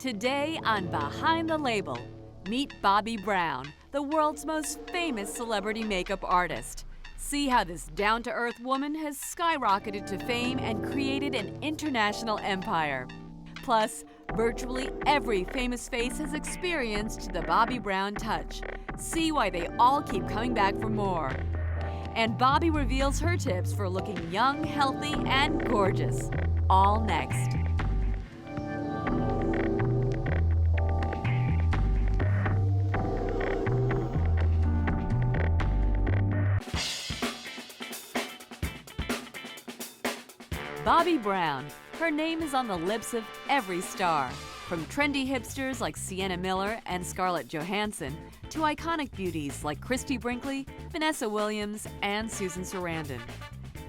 Today on Behind the Label, meet Bobbi Brown, the world's most famous celebrity makeup artist. See how this down-to-earth woman has skyrocketed to fame and created an international empire. Plus, virtually every famous face has experienced the Bobbi Brown touch. See why they all keep coming back for more. And Bobbi reveals her tips for looking young, healthy, and gorgeous. All next. Bobbi Brown. Her name is on the lips of every star, from trendy hipsters like Sienna Miller and Scarlett Johansson to iconic beauties like Christy Brinkley, Vanessa Williams, and Susan Sarandon.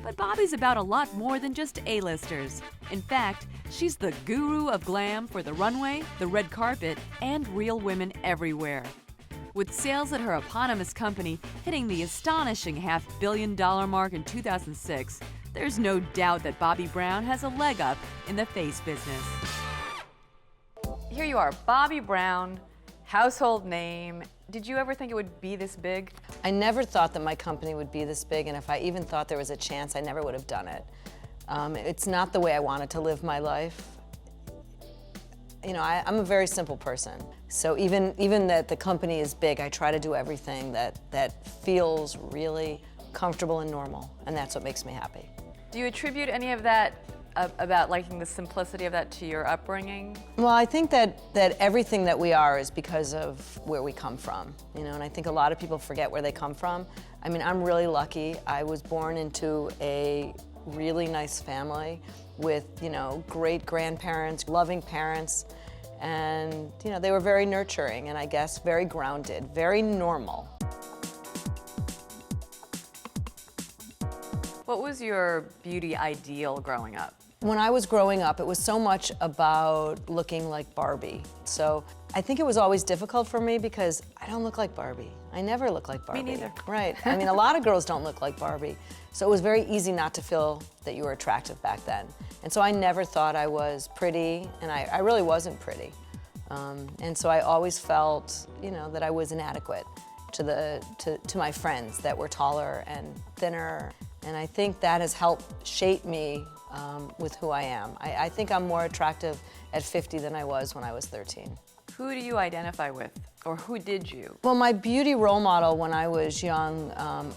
But Bobbi's about a lot more than just A-listers. In fact, she's the guru of glam for the runway, the red carpet, and real women everywhere. With sales at her eponymous company hitting the astonishing $500 million mark in 2006, there's no doubt that Bobbi Brown has a leg up in the face business. Here you are, Bobbi Brown, household name. Did you ever think it would be this big? I never thought that my company would be this big, and if I even thought there was a chance, I never would have done it. It's not the way I wanted to live my life. You know, I'm a very simple person. So even that the company is big, I try to do everything that feels really comfortable and normal, and that's what makes me happy. Do you attribute any of that about liking the simplicity of that to your upbringing? Well, I think that everything that we are is because of where we come from, you know, and I think a lot of people forget where they come from. I mean, I'm really lucky. I was born into a really nice family with, you know, great grandparents, loving parents, and, you know, they were very nurturing and I guess very grounded, very normal. What was your beauty ideal growing up? When I was growing up, it was so much about looking like Barbie. So I think it was always difficult for me because I don't look like Barbie. I never look like Barbie. Me neither. Right. I mean, a lot of girls don't look like Barbie. So it was very easy not to feel that you were attractive back then. And so I never thought I was pretty, and I really wasn't pretty. And so I always felt, you know, that I was inadequate to my friends that were taller and thinner. And I think that has helped shape me with who I am. I think I'm more attractive at 50 than I was when I was 13. Who do you identify with, or who did you? Well, my beauty role model when I was young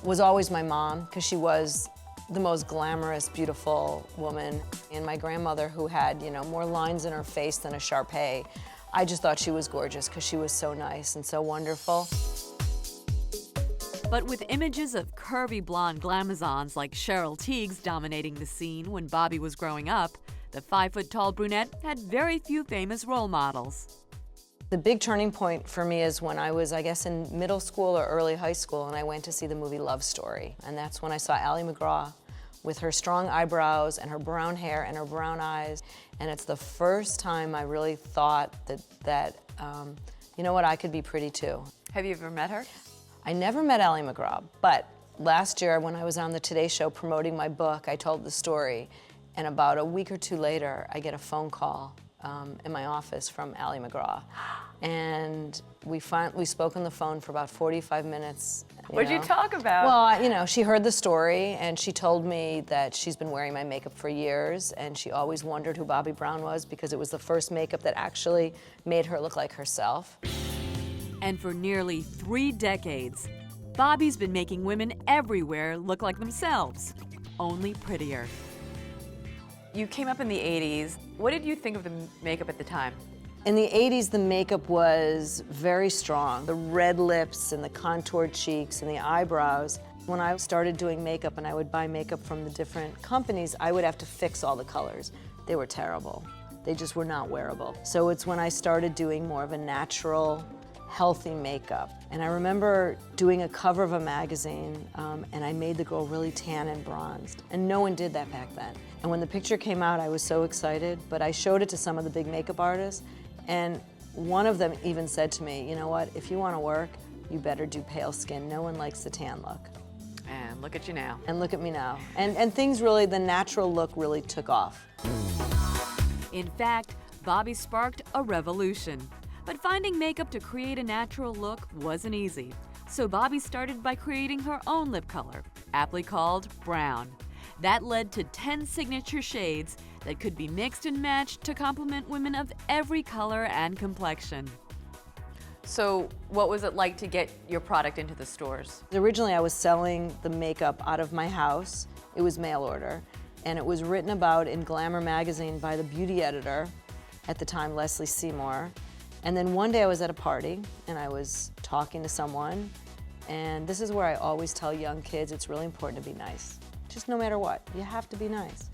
was always my mom, because she was the most glamorous, beautiful woman. And my grandmother, who had, you know, more lines in her face than a Shar-Pei, I just thought she was gorgeous because she was so nice and so wonderful. But with images of curvy blonde glamazons like Cheryl Tiegs dominating the scene when Bobbi was growing up, the 5-foot-tall brunette had very few famous role models. The big turning point for me is when I was, I guess, in middle school or early high school, and I went to see the movie Love Story. And that's when I saw Ally McGraw with her strong eyebrows and her brown hair and her brown eyes. And it's the first time I really thought that you know what, I could be pretty too. Have you ever met her? I never met Ally McGraw, but last year when I was on the Today Show promoting my book, I told the story, and about a week or two later, I get a phone call in my office from Ally McGraw. And we spoke on the phone for about 45 minutes. What'd you talk about? Well, you know, she heard the story, and she told me that she's been wearing my makeup for years, and she always wondered who Bobbi Brown was because it was the first makeup that actually made her look like herself. And for nearly 3 decades, Bobbi's been making women everywhere look like themselves, only prettier. You came up in the 80s. What did you think of the makeup at the time? In the 80s, the makeup was very strong. The red lips and the contoured cheeks and the eyebrows. When I started doing makeup and I would buy makeup from the different companies, I would have to fix all the colors. They were terrible. They just were not wearable. So it's when I started doing more of a natural, healthy makeup. And I remember doing a cover of a magazine, and I made the girl really tan and bronzed. And no one did that back then. And when the picture came out, I was so excited, but I showed it to some of the big makeup artists, and one of them even said to me, you know what, if you want to work, you better do pale skin. No one likes the tan look. And look at you now. And look at me now. And things really, the natural look really took off. In fact, Bobbi sparked a revolution. But finding makeup to create a natural look wasn't easy. So Bobbi started by creating her own lip color, aptly called brown. That led to 10 signature shades that could be mixed and matched to complement women of every color and complexion. So what was it like to get your product into the stores? Originally, I was selling the makeup out of my house. It was mail order, and it was written about in Glamour magazine by the beauty editor, at the time, Leslie Seymour. And then one day I was at a party, and I was talking to someone, and this is where I always tell young kids it's really important to be nice. Just no matter what, you have to be nice.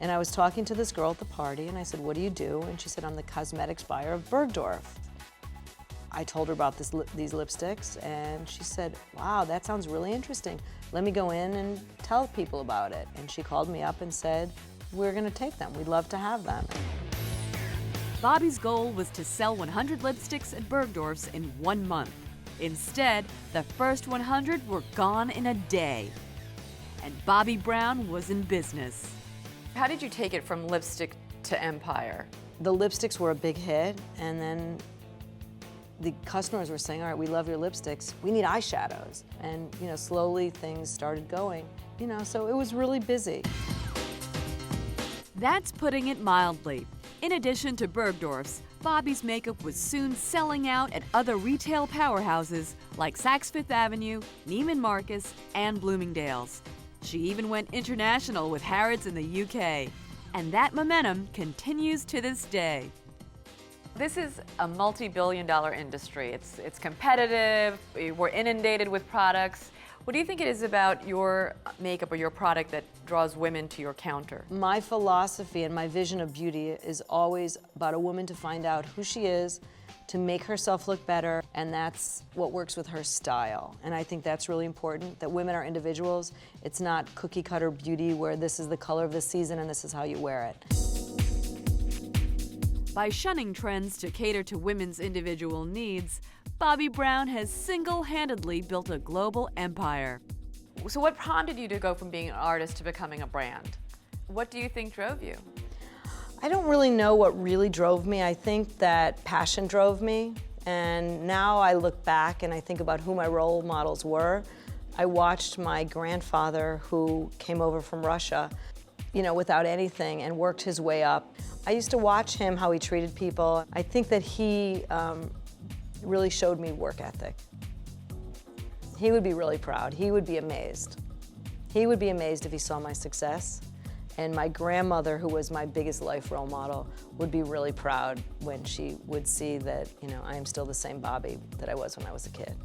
And I was talking to this girl at the party, and I said, "What do you do?" And she said, "I'm the cosmetics buyer of Bergdorf." I told her about these lipsticks, and she said, "Wow, that sounds really interesting. Let me go in and tell people about it." And she called me up and said, "We're gonna take them. We'd love to have them." Bobbi's goal was to sell 100 lipsticks at Bergdorf's in 1 month. Instead, the first 100 were gone in a day. And Bobbi Brown was in business. How did you take it from lipstick to empire? The lipsticks were a big hit, and then the customers were saying, "All right, we love your lipsticks. We need eyeshadows." And, slowly things started going, so it was really busy. That's putting it mildly. In addition to Bergdorf's, Bobbi's makeup was soon selling out at other retail powerhouses like Saks Fifth Avenue, Neiman Marcus, and Bloomingdale's. She even went international with Harrods in the UK. And that momentum continues to this day. This is a multi-billion-dollar industry. It's competitive, we're inundated with products. What do you think it is about your makeup or your product that draws women to your counter? My philosophy and my vision of beauty is always about a woman to find out who she is, to make herself look better, and that's what works with her style. And I think that's really important, that women are individuals. It's not cookie-cutter beauty where this is the color of the season and this is how you wear it. By shunning trends to cater to women's individual needs, Bobbi Brown has single-handedly built a global empire. So what prompted you to go from being an artist to becoming a brand? What do you think drove you? I don't really know what really drove me. I think that passion drove me. And now I look back and I think about who my role models were. I watched my grandfather, who came over from Russia, without anything and worked his way up. I used to watch him, how he treated people. I think that he really showed me work ethic. He would be really proud. He would be amazed. He would be amazed if he saw my success. And my grandmother, who was my biggest life role model, would be really proud when she would see that, I am still the same Bobbi that I was when I was a kid.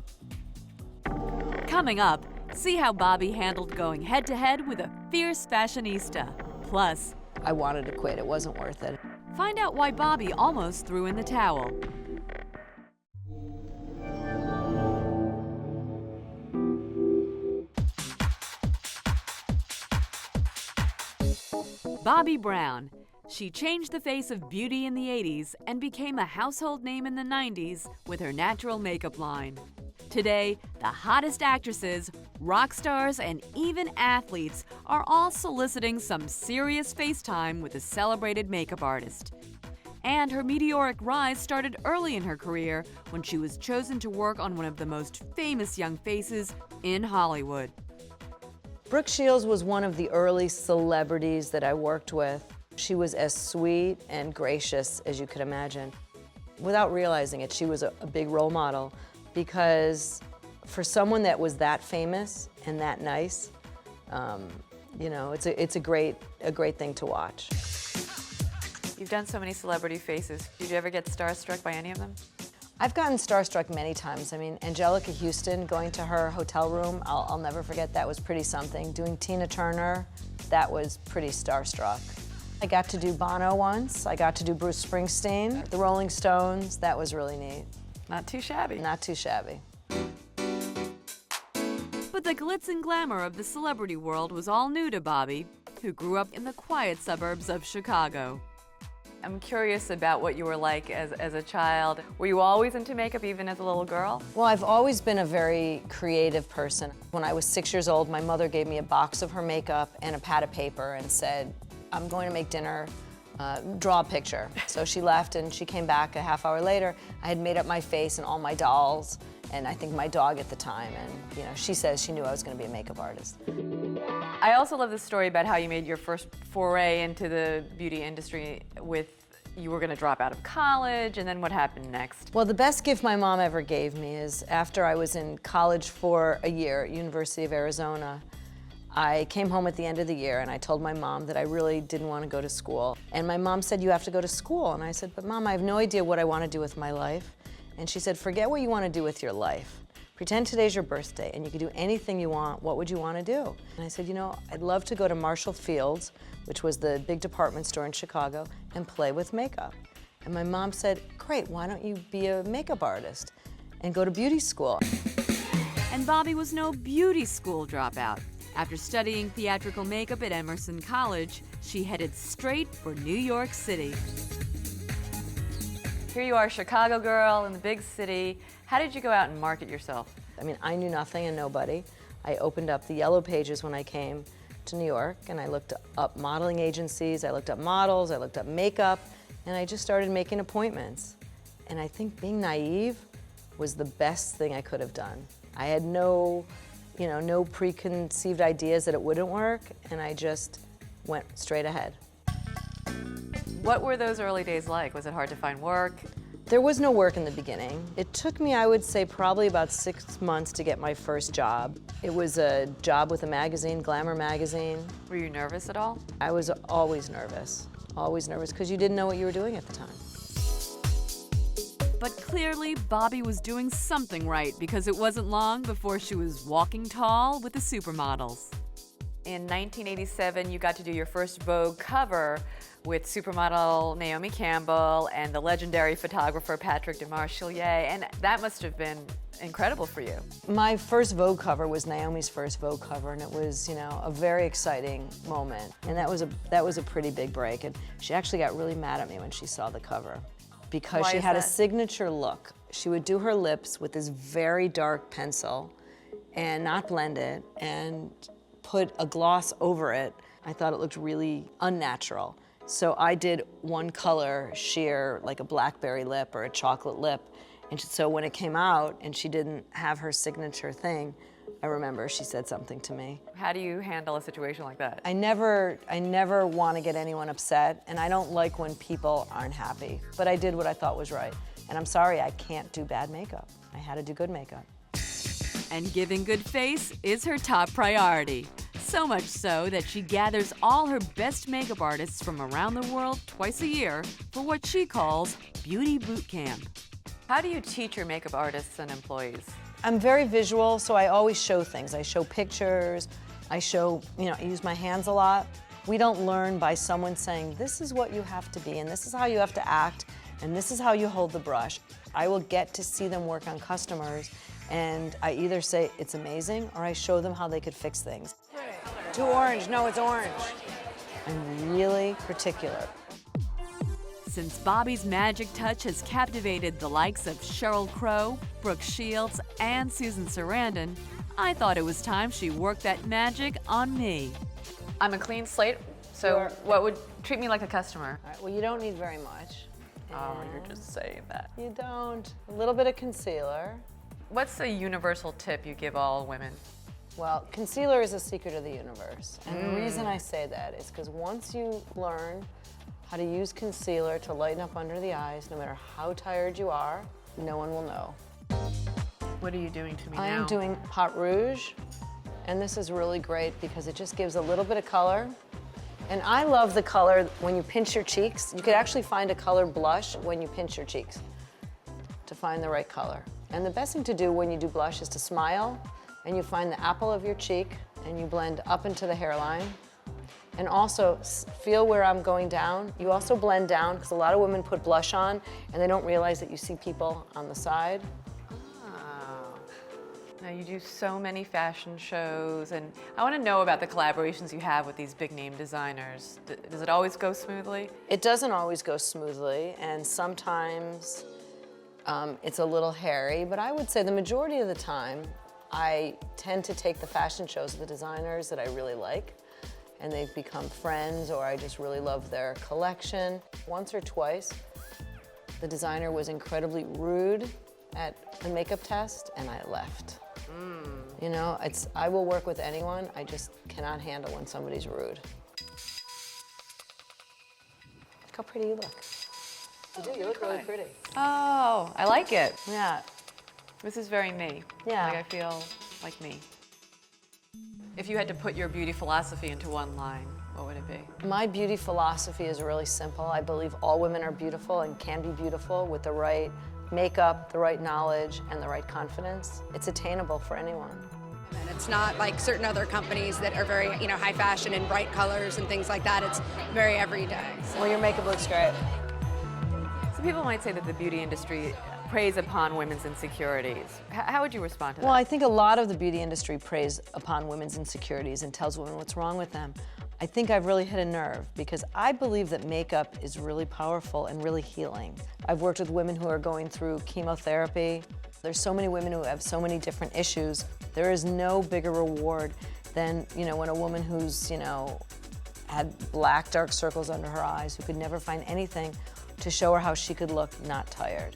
Coming up, see how Bobbi handled going head-to-head with a fierce fashionista. Plus, I wanted to quit. It wasn't worth it. find out why Bobbi almost threw in the towel. Bobbi Brown. She changed the face of beauty in the 80s and became a household name in the 90s with her natural makeup line. Today, the hottest actresses, rock stars, and even athletes are all soliciting some serious face time with a celebrated makeup artist. And her meteoric rise started early in her career when she was chosen to work on one of the most famous young faces in Hollywood. Brooke Shields was one of the early celebrities that I worked with. She was as sweet and gracious as you could imagine. Without realizing it, she was a big role model, because for someone that was that famous and that nice, it's a great thing to watch. You've done so many celebrity faces. Did you ever get starstruck by any of them? I've gotten starstruck many times. I mean, Angelica Houston, going to her hotel room, I'll never forget, that was pretty something. Doing Tina Turner, that was pretty starstruck. I got to do Bono once. I got to do Bruce Springsteen, the Rolling Stones. That was really neat. Not too shabby. Not too shabby. But the glitz and glamour of the celebrity world was all new to Bobbi, who grew up in the quiet suburbs of Chicago. I'm curious about what you were like as a child. Were you always into makeup, even as a little girl? Well, I've always been a very creative person. When I was 6 years old, my mother gave me a box of her makeup and a pad of paper and said, "I'm going to make dinner. draw a picture. So she left and she came back a half hour later. I had made up my face and all my dolls and I think my dog at the time. And she says she knew I was going to be a makeup artist. I also love the story about how you made your first foray into the beauty industry you were going to drop out of college, and then what happened next? Well, the best gift my mom ever gave me is after I was in college for a year at University of Arizona, I came home at the end of the year and I told my mom that I really didn't want to go to school. And my mom said, "You have to go to school." And I said, "But Mom, I have no idea what I want to do with my life." And she said, "Forget what you want to do with your life. Pretend today's your birthday and you can do anything you want. What would you want to do?" And I said, "I'd love to go to Marshall Field's," which was the big department store in Chicago, "and play with makeup." And my mom said, "Great, why don't you be a makeup artist and go to beauty school?" And Bobbi was no beauty school dropout. After studying theatrical makeup at Emerson College, she headed straight for New York City. Here you are, Chicago girl in the big city. How did you go out and market yourself? I mean, I knew nothing and nobody. I opened up the yellow pages when I came to New York and I looked up modeling agencies, I looked up models, I looked up makeup, and I just started making appointments. And I think being naive was the best thing I could have done. I had no preconceived ideas that it wouldn't work, and I just went straight ahead. What were those early days like? Was it hard to find work? There was no work in the beginning. It took me, I would say, probably about 6 months to get my first job. It was a job with a magazine, Glamour magazine. Were you nervous at all? I was always nervous, because you didn't know what you were doing at the time. But clearly, Bobbi was doing something right because it wasn't long before she was walking tall with the supermodels. In 1987, you got to do your first Vogue cover with supermodel Naomi Campbell and the legendary photographer Patrick Demarchelier, and that must have been incredible for you. My first Vogue cover was Naomi's first Vogue cover, and it was, a very exciting moment. And that was a pretty big break. And she actually got really mad at me when she saw the cover because Why she is had a that? signature look. She would do her lips with this very dark pencil and not blend it and put a gloss over it. I thought it looked really unnatural. So I did one color sheer, like a blackberry lip or a chocolate lip. And so when it came out and she didn't have her signature thing, I remember she said something to me. How do you handle a situation like that? I never want to get anyone upset, and I don't like when people aren't happy. But I did what I thought was right. And I'm sorry, I can't do bad makeup. I had to do good makeup. And giving good face is her top priority. So much so that she gathers all her best makeup artists from around the world twice a year for what she calls Beauty Boot Camp. How do you teach your makeup artists and employees? I'm very visual, so I always show things. I show pictures, I use my hands a lot. We don't learn by someone saying, this is what you have to be, and this is how you have to act, and this is how you hold the brush. I will get to see them work on customers, and I either say it's amazing, or I show them how they could fix things. Too orange, no, it's orange. I'm really particular. Since Bobbi's magic touch has captivated the likes of Sheryl Crow, Brooke Shields, and Susan Sarandon, I thought it was time she worked that magic on me. I'm a clean slate, so what would treat me like a customer? All right, well, you don't need very much. Oh, you're just saying that. You don't. A little bit of concealer. What's the universal tip you give all women? Well, concealer is a secret of the universe. And the reason I say that is because once you learn how to use concealer to lighten up under the eyes, no matter how tired you are, no one will know. What are you doing to me now? I'm doing Pot Rouge, and this is really great because it just gives a little bit of color. And I love the color when you pinch your cheeks. You could actually find a color blush when you pinch your cheeks to find the right color. And the best thing to do when you do blush is to smile, and you find the apple of your cheek, and you blend up into the hairline. And also, feel where I'm going down. You also blend down, because a lot of women put blush on, and they don't realize that you see people on the side. Oh. Now you do so many fashion shows, and I want to know about the collaborations you have with these big-name designers. Does it always go smoothly? It doesn't always go smoothly, and sometimes it's a little hairy, but I would say the majority of the time, I tend to take the fashion shows of the designers that I really like, and they've become friends, or I just really love their collection. Once or twice, the designer was incredibly rude at a makeup test, and I left. You know, I will work with anyone, I just cannot handle when somebody's rude. Look how pretty you look. You do, you look really pretty. Oh, I like it. Yeah. This is very me. Yeah. Like I feel like me. If you had to put your beauty philosophy into one line, what would it be? My beauty philosophy is really simple. I believe all women are beautiful and can be beautiful with the right makeup, the right knowledge, and the right confidence. It's attainable for anyone. And it's not like certain other companies that are very, high fashion and bright colors and things like that. It's very everyday. Well, your makeup looks great. Some people might say that the beauty industry preys upon women's insecurities. How would you respond to that? Well, I think a lot of the beauty industry preys upon women's insecurities and tells women what's wrong with them. I think I've really hit a nerve because I believe that makeup is really powerful and really healing. I've worked with women who are going through chemotherapy. There's so many women who have so many different issues. There is no bigger reward than, when a woman who's, had black dark circles under her eyes, who could never find anything to show her how she could look not tired.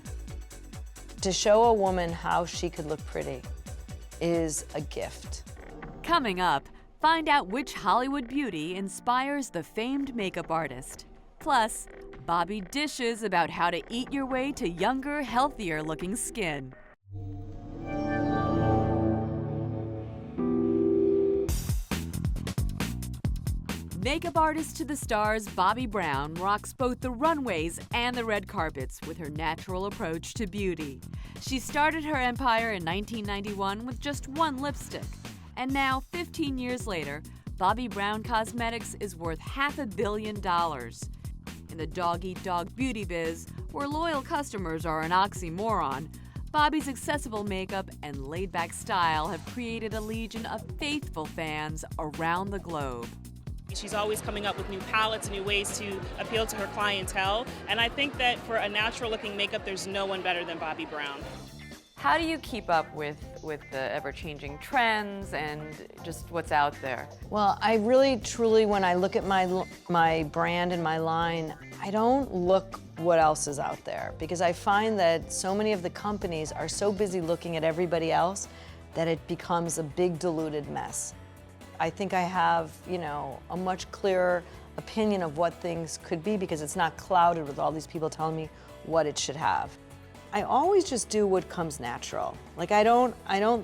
To show a woman how she could look pretty is a gift. Coming up, find out which Hollywood beauty inspires the famed makeup artist. Plus, Bobbi dishes about how to eat your way to younger, healthier looking skin. Makeup artist to the stars, Bobbi Brown rocks both the runways and the red carpets with her natural approach to beauty. She started her empire in 1991 with just one lipstick. And now, 15 years later, Bobbi Brown Cosmetics is worth $500 million. In the dog-eat-dog beauty biz, where loyal customers are an oxymoron, Bobbi's accessible makeup and laid-back style have created a legion of faithful fans around the globe. She's always coming up with new palettes and new ways to appeal to her clientele. And I think that for a natural-looking makeup, there's no one better than Bobbi Brown. How do you keep up with the ever-changing trends and just what's out there? Well, I really, truly, when I look at my brand and my line, I don't look what else is out there because I find that so many of the companies are so busy looking at everybody else that it becomes a big diluted mess. I think I have, a much clearer opinion of what things could be because it's not clouded with all these people telling me what it should have. I always just do what comes natural. Like I don't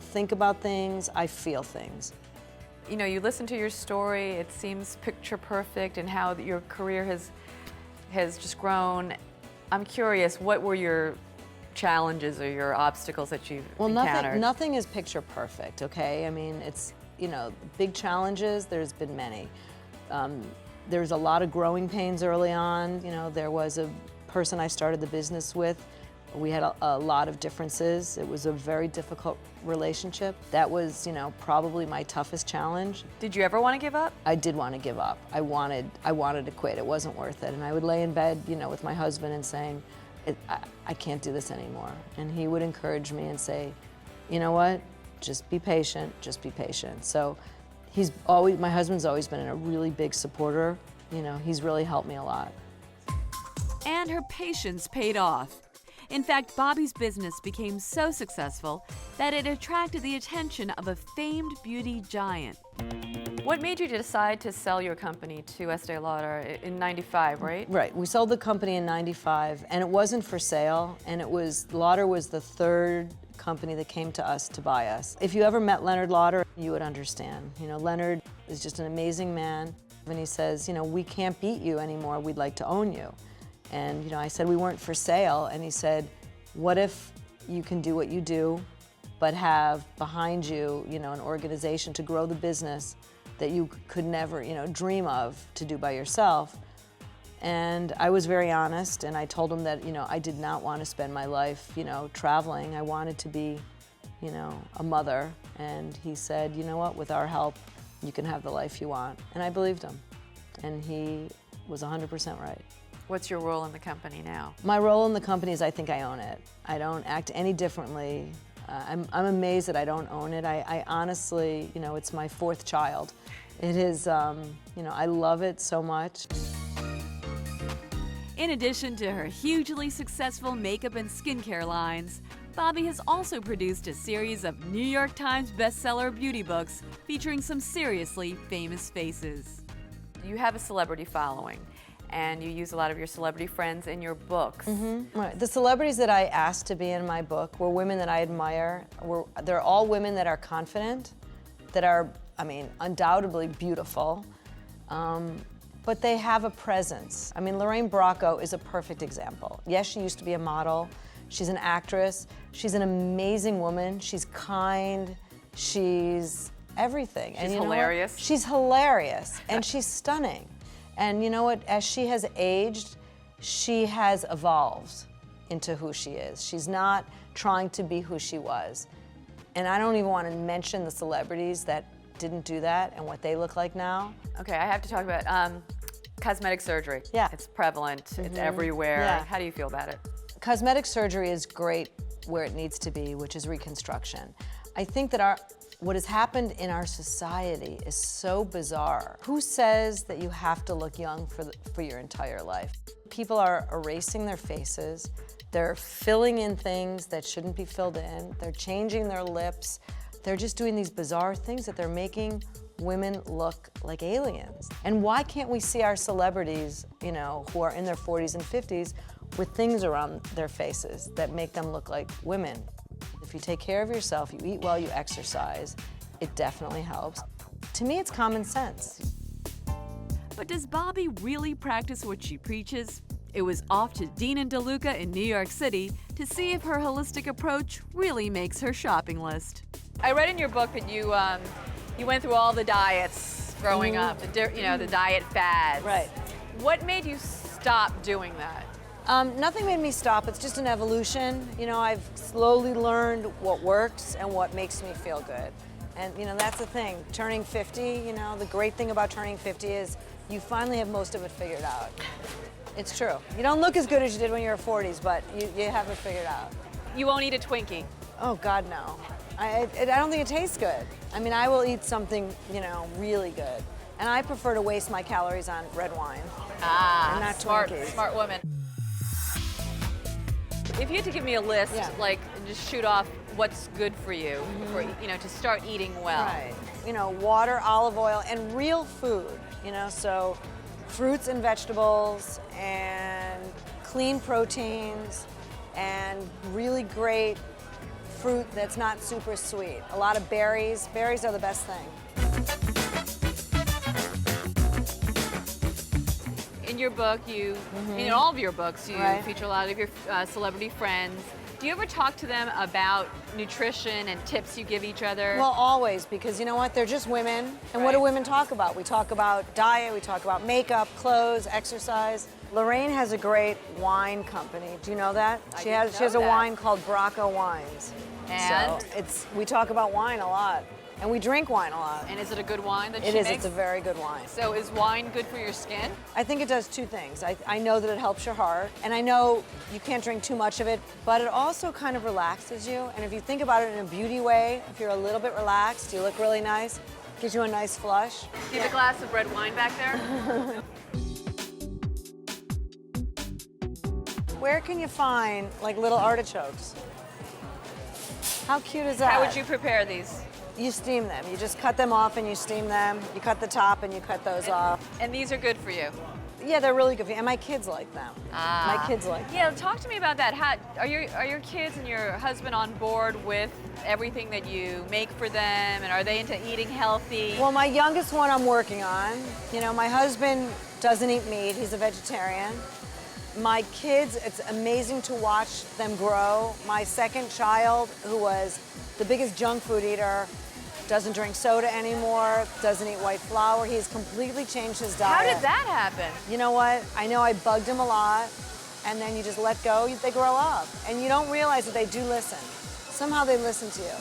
think about things, I feel things. You listen to your story, it seems picture perfect and how your career has just grown. I'm curious, what were your challenges or your obstacles that you've encountered? Nothing is picture perfect, okay? I mean, it's, big challenges, there's been many. There's a lot of growing pains early on. There was a person I started the business with. We had a lot of differences. It was a very difficult relationship. That was, probably my toughest challenge. Did you ever want to give up? I did want to give up. I wanted to quit. It wasn't worth it. And I would lay in bed, with my husband and saying, I can't do this anymore. And he would encourage me and say, you know what? Just be patient, just be patient. So my husband's always been a really big supporter. He's really helped me a lot. And her patience paid off. In fact, Bobbi's business became so successful that it attracted the attention of a famed beauty giant. What made you decide to sell your company to Estee Lauder in '95, right? Right. We sold the company in '95, and it wasn't for sale, and Lauder was the third company that came to us to buy us. If you ever met Leonard Lauder, you would understand. Leonard is just an amazing man, and he says, we can't beat you anymore, we'd like to own you. And I said we weren't for sale, and he said, what if you can do what you do, but have behind you, an organization to grow the business that you could never, dream of to do by yourself. And I was very honest, and I told him that, I did not want to spend my life, traveling. I wanted to be, a mother. And he said, you know what, with our help, you can have the life you want. And I believed him. And he was 100% right. What's your role in the company now? My role in the company is I think I own it. I don't act any differently. I'm amazed that I don't own it. I honestly, it's my fourth child. It is, you know, I love it so much. In addition to her hugely successful makeup and skincare lines, Bobbi has also produced a series of New York Times bestseller beauty books featuring some seriously famous faces. You have a celebrity following, and you use a lot of your celebrity friends in your books. Right. The celebrities that I asked to be in my book were women that I admire. They're all women that are confident, that are, I mean, undoubtedly beautiful, but they have a presence. I mean, Lorraine Bracco is a perfect example. Yes, she used to be a model. She's an actress. She's an amazing woman. She's kind. She's everything. She's hilarious. She's hilarious, and she's stunning. And you know what? As she has aged, she has evolved into who she is. She's not trying to be who she was. And I don't even want to mention the celebrities that didn't do that and what they look like now. Okay, I have to talk about cosmetic surgery. Yeah. It's prevalent, it's everywhere. Yeah. How do you feel about it? Cosmetic surgery is great where it needs to be, which is reconstruction. I think that what has happened in our society is so bizarre. Who says that you have to look young for your entire life? People are erasing their faces. They're filling in things that shouldn't be filled in. They're changing their lips. They're just doing these bizarre things that they're making women look like aliens. And why can't we see our celebrities, you know, who are in their 40s and 50s with things around their faces that make them look like women? If you take care of yourself, you eat well, you exercise, it definitely helps. To me, it's common sense. But does Bobbi really practice what she preaches? It was off to Dean and DeLuca in New York City to see if her holistic approach really makes her shopping list. I read in your book that you went through all the diets growing up, the diet fads. Right. What made you stop doing that? Nothing made me stop. It's just an evolution. You know, I've slowly learned what works and what makes me feel good. And, you know, that's the thing. Turning 50, you know, the great thing about turning 50 is you finally have most of it figured out. It's true. You don't look as good as you did when you were 40s, but you have it figured out. You won't eat a Twinkie. Oh, God, no. I don't think it tastes good. I mean, I will eat something, you know, really good. And I prefer to waste my calories on red wine. And not Twinkies. Smart woman. If you had to give me a list, like, just shoot off what's good for you, for, you know, to start eating well. Right. You know, water, olive oil, and real food, you know, so fruits and vegetables, and clean proteins, and really great fruit that's not super sweet. A lot of berries. Berries are the best thing. In your book, in all of your books, you feature a lot of your celebrity friends. Do you ever talk to them about nutrition and tips you give each other? Well, always, because you know what? They're just women. And what do women talk about? We talk about diet, we talk about makeup, clothes, exercise. Lorraine has a great wine company. Do you know that? She has a wine called Bracco Wines. And? So we talk about wine a lot. And we drink wine a lot. And is it a good wine that she makes? makes? It's a very good wine. So is wine good for your skin? I think it does two things. I know that it helps your heart, and I know you can't drink too much of it, but it also kind of relaxes you. And if you think about it in a beauty way, if you're a little bit relaxed, you look really nice, gives you a nice flush. Do you have a glass of red wine back there? Where can you find, like, little artichokes? How cute is that? How would you prepare these? You steam them. You just cut them off and you steam them. You cut the top and you cut those off. And these are good for you? Yeah, they're really good for you. And my kids like them. My kids like them. Yeah, talk to me about that. Are your kids and your husband on board with everything that you make for them? And are they into eating healthy? Well, my youngest one I'm working on. You know, my husband doesn't eat meat. He's a vegetarian. My kids, it's amazing to watch them grow. My second child, who was the biggest junk food eater, doesn't drink soda anymore, doesn't eat white flour. He's completely changed his diet. How did that happen? You know what? I know I bugged him a lot, and then you just let go, they grow up. And you don't realize that they do listen. Somehow they listen to you.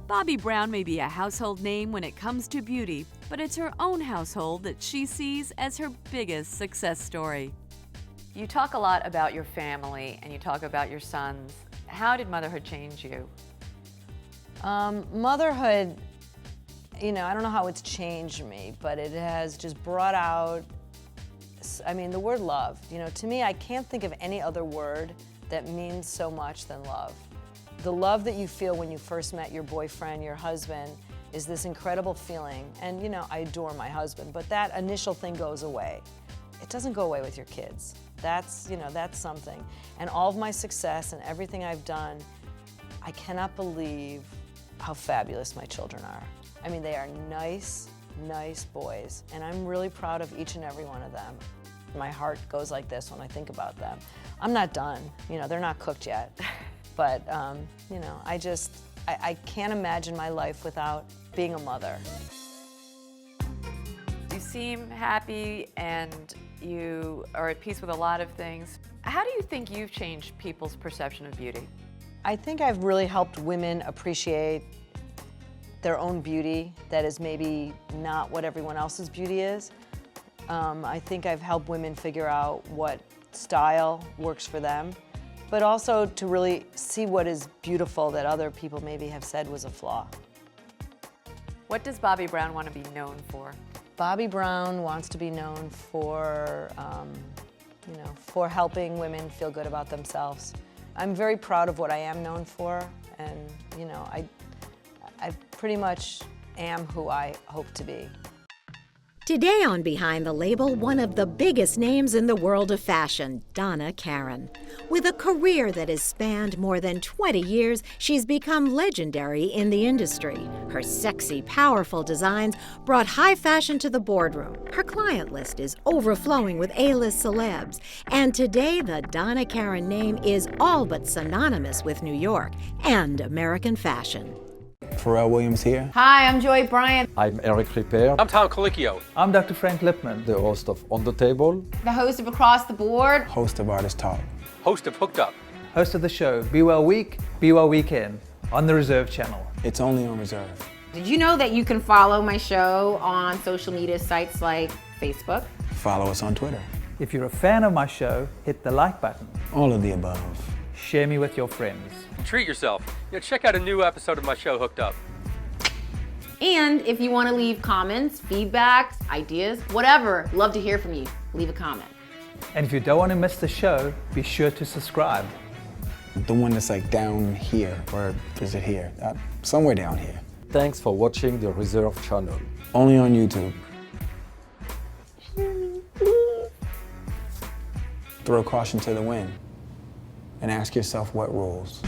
Bobbi Brown may be a household name when it comes to beauty, but it's her own household that she sees as her biggest success story. You talk a lot about your family and you talk about your sons. How did motherhood change you? Motherhood you know, I don't know how it's changed me, but it has just brought out, I mean, the word love. You know, to me, I can't think of any other word that means so much than love. The love that you feel when you first met your boyfriend, your husband, is this incredible feeling. And, you know, I adore my husband, but that initial thing goes away. It doesn't go away with your kids. That's, you know, that's something. And all of my success and everything I've done, I cannot believe how fabulous my children are. I mean, they are nice, nice boys, and I'm really proud of each and every one of them. My heart goes like this when I think about them. I'm not done, you know, they're not cooked yet, but, you know, I can't imagine my life without being a mother. You seem happy and you are at peace with a lot of things. How do you think you've changed people's perception of beauty? I think I've really helped women appreciate their own beauty that is maybe not what everyone else's beauty is. I think I've helped women figure out what style works for them, but also to really see what is beautiful that other people maybe have said was a flaw. What does Bobbi Brown want to be known for? Bobbi Brown wants to be known for, you know, for helping women feel good about themselves. I'm very proud of what I am known for, and, you know, I pretty much am who I hope to be. Today on Behind the Label, one of the biggest names in the world of fashion, Donna Karan. With a career that has spanned more than 20 years, she's become legendary in the industry. Her sexy, powerful designs brought high fashion to the boardroom. Her client list is overflowing with A-list celebs. And today, the Donna Karan name is all but synonymous with New York and American fashion. Pharrell Williams here. Hi, I'm Joy Bryant, I'm Eric Ripper, I'm Tom Colicchio. I'm Dr. Frank Lipman, the host of On the Table, the host of Across the Board, Host of Artist Talk. Host of Hooked Up. host of the show Be Well Week, Be Well Weekend on the Reserve channel. It's only on Reserve. Did you know that you can follow my show on social media sites like Facebook? Follow us on Twitter. If you're a fan of my show, hit the like button. All of the above. Share me with your friends. Treat yourself. Check out a new episode of my show, Hooked Up. And if you want to leave comments, feedbacks, ideas, whatever, love to hear from you. Leave a comment. And if you don't want to miss the show, be sure to subscribe. The one that's like down here, or is it here? Somewhere down here. Thanks for watching the Reserve channel. Only on YouTube. Throw caution to the wind and ask yourself what rules.